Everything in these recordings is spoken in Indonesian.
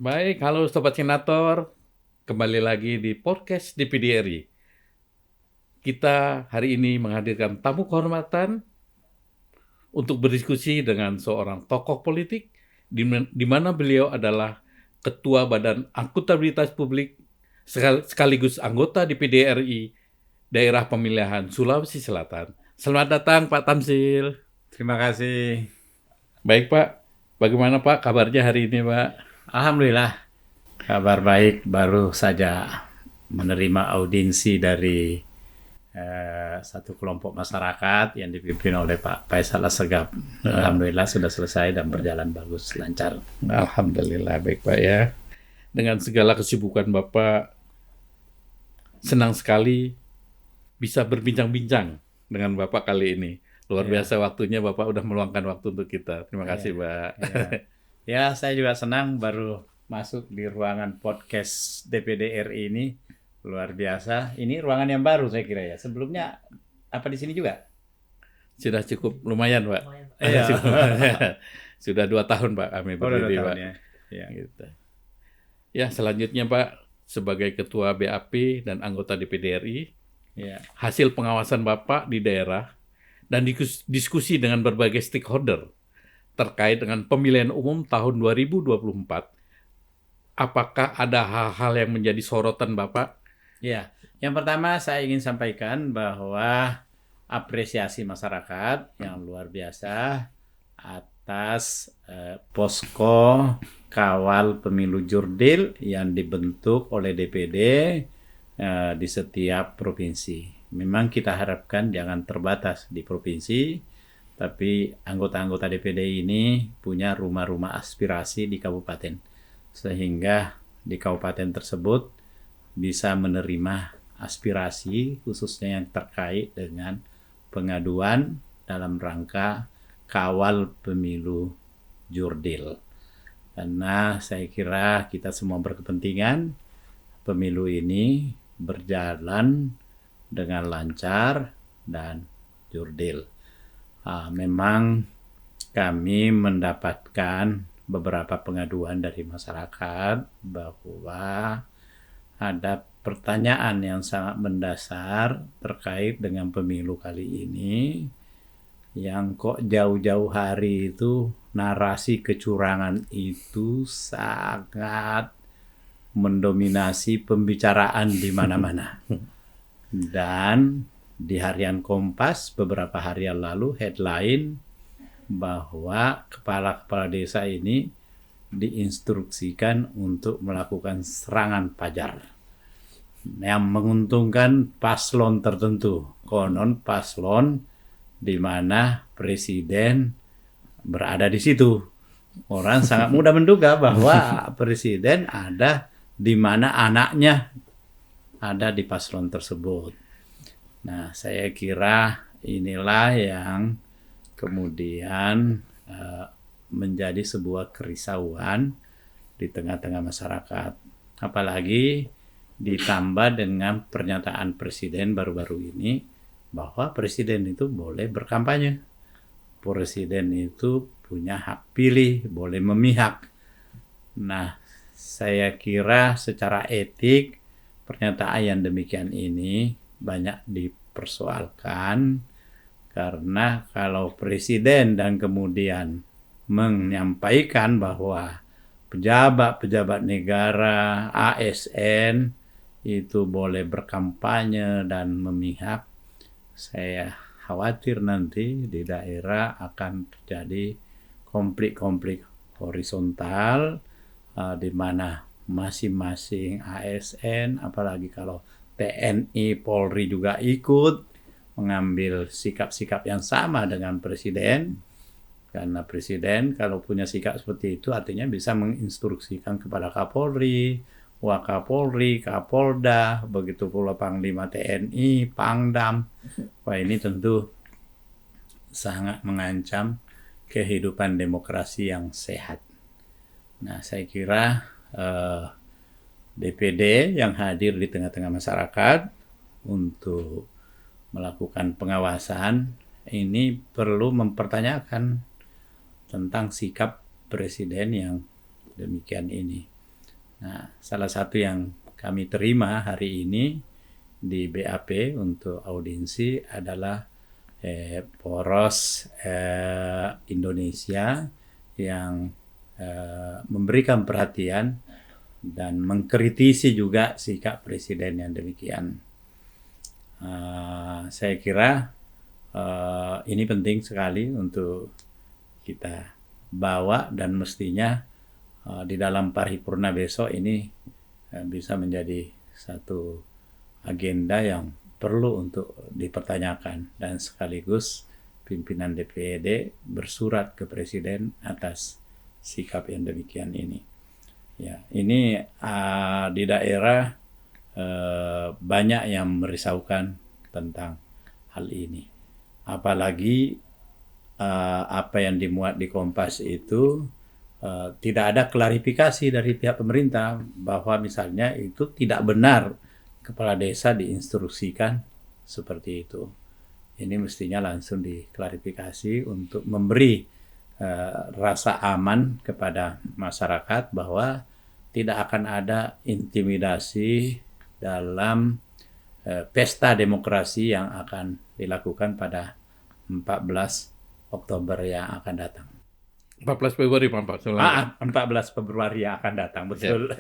Baik, halo Sobat Senator. Kembali lagi di podcast DPD RI. Kita hari ini menghadirkan tamu kehormatan untuk berdiskusi dengan seorang tokoh politik di mana beliau adalah Ketua Badan Akuntabilitas Publik sekaligus anggota DPD RI Daerah Pemilihan Sulawesi Selatan. Selamat datang Pak Tamsil. Terima kasih. Baik Pak, bagaimana Pak kabarnya hari ini Pak? Alhamdulillah, kabar baik. Baru saja menerima audiensi dari satu kelompok masyarakat yang dipimpin oleh Pak Faisal Assegaf. Alhamdulillah sudah selesai dan berjalan bagus, lancar. Alhamdulillah baik Pak ya. Dengan segala kesibukan Bapak, senang sekali bisa berbincang-bincang dengan Bapak kali ini. Luar Ya, biasa waktunya Bapak udah meluangkan waktu untuk kita. Terima ya, kasih Pak. ya. Ya, saya juga senang baru masuk di ruangan podcast DPD RI ini. Luar biasa. Ini ruangan yang baru saya kira ya. Sebelumnya apa di sini juga? Sudah cukup lumayan Pak. Iya. Sudah 2 tahun Pak kami Oh, udah 2 berdiri tahun Pak. ya. Ya. Gitu. Ya selanjutnya Pak, sebagai Ketua BAP dan anggota DPD RI, Ya. hasil pengawasan Bapak di daerah dan diskusi dengan berbagai stakeholder terkait dengan pemilihan umum tahun 2024, apakah ada hal-hal yang menjadi sorotan Bapak? Ya, yang pertama saya ingin sampaikan bahwa apresiasi masyarakat yang luar biasa atas posko kawal pemilu jurdil yang dibentuk oleh DPD di setiap provinsi. Memang kita harapkan jangan terbatas di provinsi, tapi anggota-anggota DPD ini punya rumah-rumah aspirasi di kabupaten, sehingga di kabupaten tersebut bisa menerima aspirasi khususnya yang terkait dengan pengaduan dalam rangka kawal pemilu jurdil. Karena saya kira kita semua berkepentingan pemilu ini berjalan dengan lancar dan jurdil. Memang kami mendapatkan beberapa pengaduan dari masyarakat bahwa ada pertanyaan yang sangat mendasar terkait dengan pemilu kali ini, yang kok jauh-jauh hari itu narasi kecurangan itu sangat mendominasi pembicaraan di mana-mana. Dan di harian Kompas beberapa hari yang lalu headline bahwa kepala-kepala desa ini diinstruksikan untuk melakukan serangan pajar yang menguntungkan paslon tertentu. Konon paslon di mana presiden berada di situ. Orang sangat mudah menduga bahwa presiden ada di mana anaknya ada di paslon tersebut. Nah, saya kira inilah yang kemudian menjadi sebuah kerisauan di tengah-tengah masyarakat. Apalagi ditambah dengan pernyataan presiden baru-baru ini bahwa presiden itu boleh berkampanye. Presiden itu punya hak pilih, boleh memihak. Nah, saya kira secara etik pernyataan yang demikian ini banyak dipersoalkan, karena kalau presiden dan kemudian menyampaikan bahwa pejabat-pejabat negara, ASN itu boleh berkampanye dan memihak, saya khawatir nanti di daerah akan terjadi konflik-konflik horizontal di mana masing-masing ASN, apalagi kalau TNI, Polri juga ikut mengambil sikap-sikap yang sama dengan presiden, karena presiden kalau punya sikap seperti itu artinya bisa menginstruksikan kepada Kapolri, Wakapolri, Kapolda, begitu pula Panglima TNI, Pangdam. Wah, ini tentu sangat mengancam kehidupan demokrasi yang sehat. Nah, saya kira DPD yang hadir di tengah-tengah masyarakat untuk melakukan pengawasan ini perlu mempertanyakan tentang sikap presiden yang demikian ini. Nah, salah satu yang kami terima hari ini di BAP untuk audiensi adalah poros Indonesia yang memberikan perhatian dan mengkritisi juga sikap presiden yang demikian. Saya kira ini penting sekali untuk kita bawa, dan mestinya di dalam paripurna besok ini bisa menjadi satu agenda yang perlu untuk dipertanyakan, dan sekaligus pimpinan DPD bersurat ke Presiden atas sikap yang demikian ini. Ya, ini di daerah banyak yang merisaukan tentang hal ini. Apalagi apa yang dimuat di Kompas itu tidak ada klarifikasi dari pihak pemerintah bahwa misalnya itu tidak benar kepala desa diinstruksikan seperti itu. Ini mestinya langsung diklarifikasi untuk memberi rasa aman kepada masyarakat bahwa tidak akan ada intimidasi dalam pesta demokrasi yang akan dilakukan pada 14 Oktober yang akan datang. 14 Februari Pak. 14 Februari yang akan datang, betul.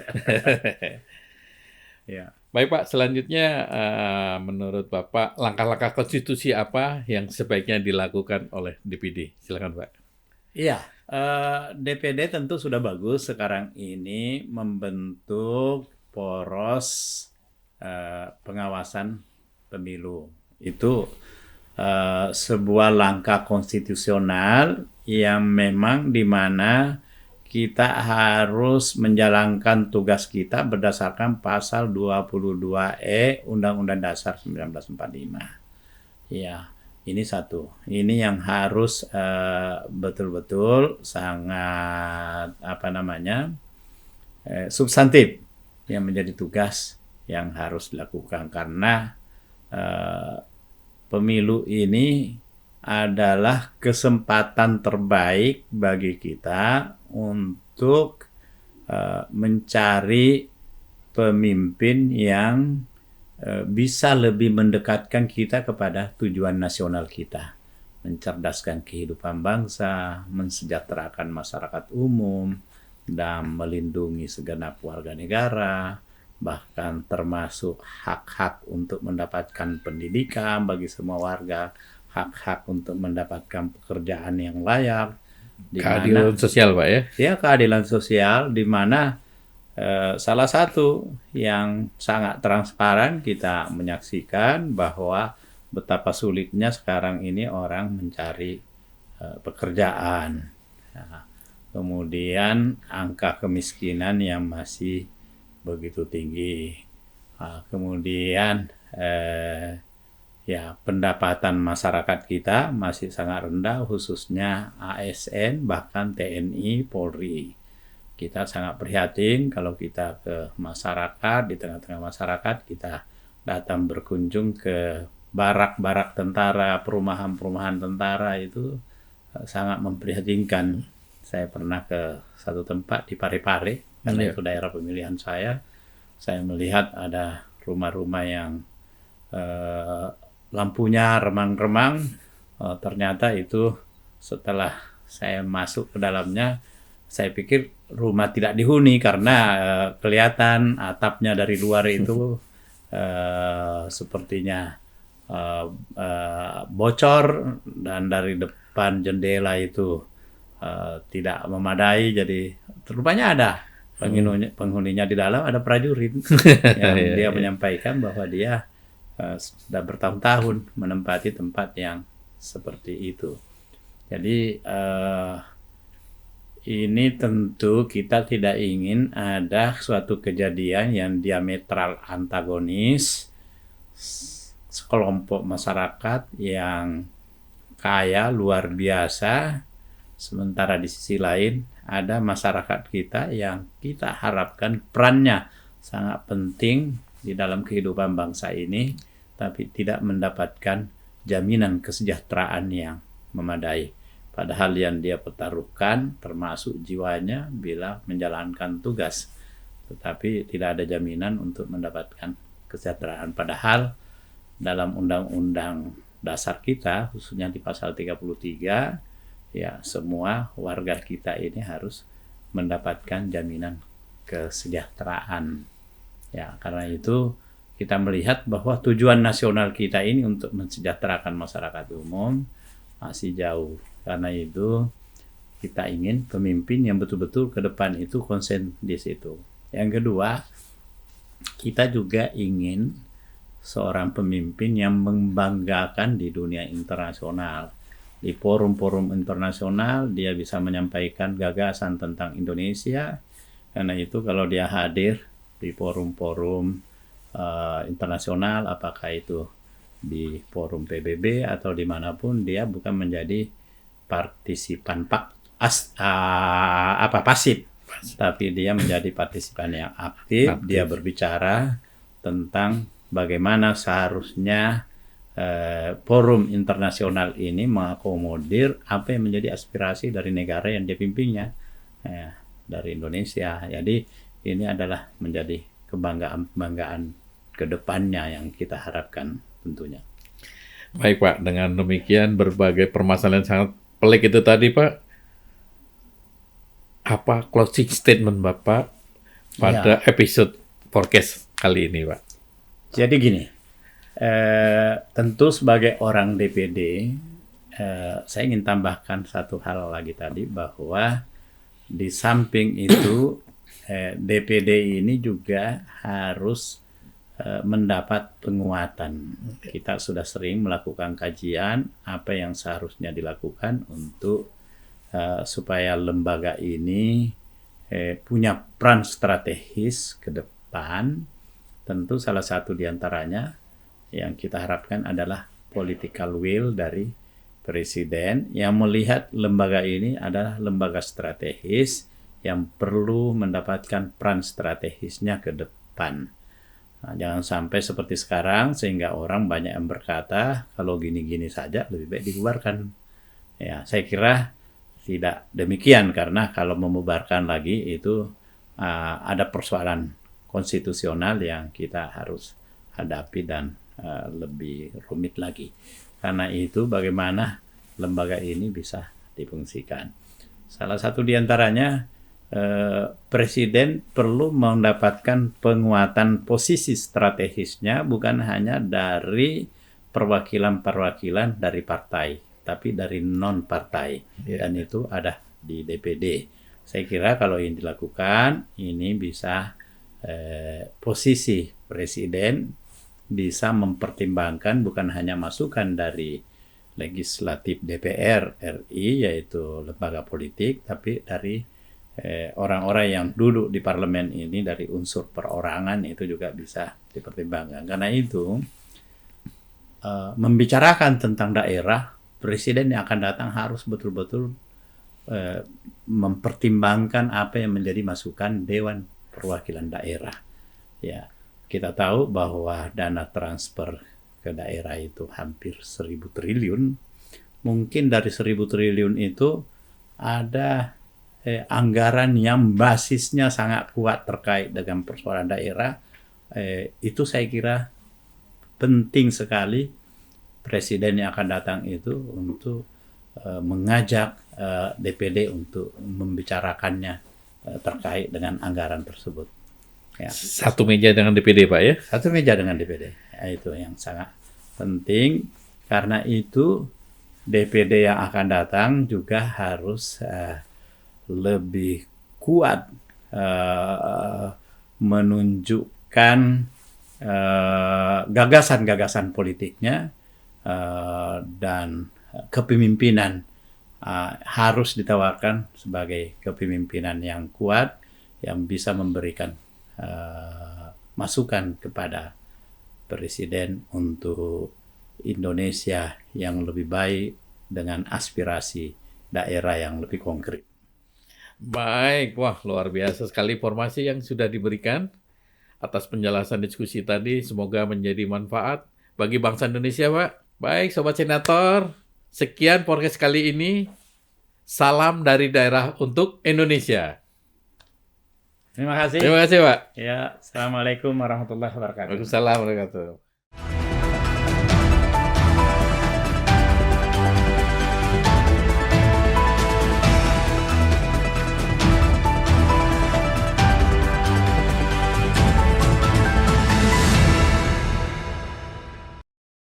Ya. Baik Pak, selanjutnya menurut Bapak langkah-langkah konstitusi apa yang sebaiknya dilakukan oleh DPD? Silakan Pak. Iya, DPD tentu sudah bagus sekarang ini membentuk poros pengawasan pemilu. Itu sebuah langkah konstitusional yang memang di mana kita harus menjalankan tugas kita berdasarkan pasal 22E Undang-Undang Dasar 1945. Ya, ini satu. Ini yang harus betul-betul sangat substantif yang menjadi tugas yang harus dilakukan, karena pemilu ini adalah kesempatan terbaik bagi kita untuk mencari pemimpin yang bisa lebih mendekatkan kita kepada tujuan nasional kita, mencerdaskan kehidupan bangsa, mensejahterakan masyarakat umum, dan melindungi segenap warga negara, bahkan termasuk hak-hak untuk mendapatkan pendidikan bagi semua warga, hak-hak untuk mendapatkan pekerjaan yang layak, keadilan sosial Pak ya? Ya, keadilan sosial, di mana salah satu yang sangat transparan kita menyaksikan bahwa betapa sulitnya sekarang ini orang mencari pekerjaan. Nah, kemudian angka kemiskinan yang masih begitu tinggi. Kemudian pendapatan masyarakat kita masih sangat rendah, khususnya ASN, bahkan TNI, Polri. Kita sangat prihatin kalau kita ke masyarakat, di tengah-tengah masyarakat, kita datang berkunjung ke barak-barak tentara, perumahan-perumahan tentara, itu sangat memprihatinkan. Saya pernah ke satu tempat di Parepare, karena itu daerah pemilihan saya. Saya melihat ada rumah-rumah yang lampunya remang-remang. Ternyata itu setelah saya masuk ke dalamnya, saya pikir rumah tidak dihuni karena kelihatan atapnya dari luar itu sepertinya bocor, dan dari depan jendela itu tidak memadai. Jadi rupanya ada penghuninya di dalam, ada prajurit yang dia menyampaikan bahwa dia sudah bertahun-tahun menempati tempat yang seperti itu. Jadi ini tentu kita tidak ingin ada suatu kejadian yang diametral antagonis, sekelompok masyarakat yang kaya luar biasa, sementara di sisi lain ada masyarakat kita yang kita harapkan perannya sangat penting di dalam kehidupan bangsa ini, tapi tidak mendapatkan jaminan kesejahteraan yang memadai. Padahal yang dia pertaruhkan termasuk jiwanya bila menjalankan tugas. tetapi tidak ada jaminan untuk mendapatkan kesejahteraan. Padahal dalam Undang-Undang Dasar kita, khususnya di pasal 33, ya semua warga kita ini harus mendapatkan jaminan kesejahteraan. Ya, karena itu kita melihat bahwa tujuan nasional kita ini untuk mensejahterakan masyarakat umum masih jauh. Karena itu kita ingin pemimpin yang betul-betul ke depan itu konsen di situ. Yang kedua, kita juga ingin seorang pemimpin yang membanggakan di dunia internasional. Di forum-forum internasional dia bisa menyampaikan gagasan tentang Indonesia. Karena itu kalau dia hadir di forum-forum internasional, apakah itu di forum PBB atau dimanapun, dia bukan menjadi partisipan pasif, tapi dia menjadi partisipan yang aktif. Dia berbicara tentang bagaimana seharusnya forum internasional ini mengakomodir apa yang menjadi aspirasi dari negara yang dia pimpinnya, dari Indonesia. Jadi ini adalah menjadi kebanggaan ke depannya yang kita harapkan tentunya. Baik Pak, dengan demikian berbagai permasalahan sangat pelik itu tadi Pak, apa closing statement Bapak pada episode podcast kali ini Pak? Jadi gini, tentu sebagai orang DPD, saya ingin tambahkan satu hal lagi tadi, bahwa di samping itu DPD ini juga harus mendapat penguatan. Kita sudah sering melakukan kajian apa yang seharusnya dilakukan untuk supaya lembaga ini punya peran strategis ke depan. Tentu salah satu diantaranya yang kita harapkan adalah political will dari Presiden yang melihat lembaga ini adalah lembaga strategis yang perlu mendapatkan peran strategisnya ke depan. Nah, jangan sampai seperti sekarang sehingga orang banyak yang berkata kalau gini-gini saja lebih baik dibubarkan. Ya, saya kira tidak demikian, karena kalau membubarkan lagi itu ada persoalan konstitusional yang kita harus hadapi dan lebih rumit lagi. Karena itu bagaimana lembaga ini bisa difungsikan. Salah satu diantaranya Presiden perlu mendapatkan penguatan posisi strategisnya bukan hanya dari perwakilan-perwakilan dari partai, tapi dari non-partai. Dan itu ada di DPD. Saya kira kalau ini dilakukan, ini bisa posisi Presiden bisa mempertimbangkan bukan hanya masukan dari legislatif DPR RI, yaitu lembaga politik, tapi dari orang-orang yang duduk di parlemen ini dari unsur perorangan itu juga bisa dipertimbangkan. Karena itu membicarakan tentang daerah, Presiden yang akan datang harus betul-betul mempertimbangkan apa yang menjadi masukan Dewan Perwakilan Daerah. Ya, kita tahu bahwa dana transfer ke daerah itu hampir 1.000 triliun. Mungkin dari 1.000 triliun itu ada anggaran yang basisnya sangat kuat terkait dengan persoalan daerah. Itu saya kira penting sekali Presiden yang akan datang itu untuk mengajak DPD untuk membicarakannya terkait dengan anggaran tersebut. Ya. Satu meja dengan DPD Pak ya? Satu meja dengan DPD. Itu yang sangat penting. Karena itu DPD yang akan datang juga harus lebih kuat menunjukkan gagasan-gagasan politiknya dan kepemimpinan harus ditawarkan sebagai kepemimpinan yang kuat yang bisa memberikan masukan kepada Presiden untuk Indonesia yang lebih baik dengan aspirasi daerah yang lebih konkret. Baik, wah luar biasa sekali informasi yang sudah diberikan atas penjelasan diskusi tadi. Semoga menjadi manfaat bagi bangsa Indonesia, Pak. Baik, Sobat Senator, sekian podcast kali ini. Salam dari daerah untuk Indonesia. Terima kasih. Terima kasih, Pak. Ya, Assalamualaikum warahmatullahi wabarakatuh. Waalaikumsalam warahmatullahi wabarakatuh.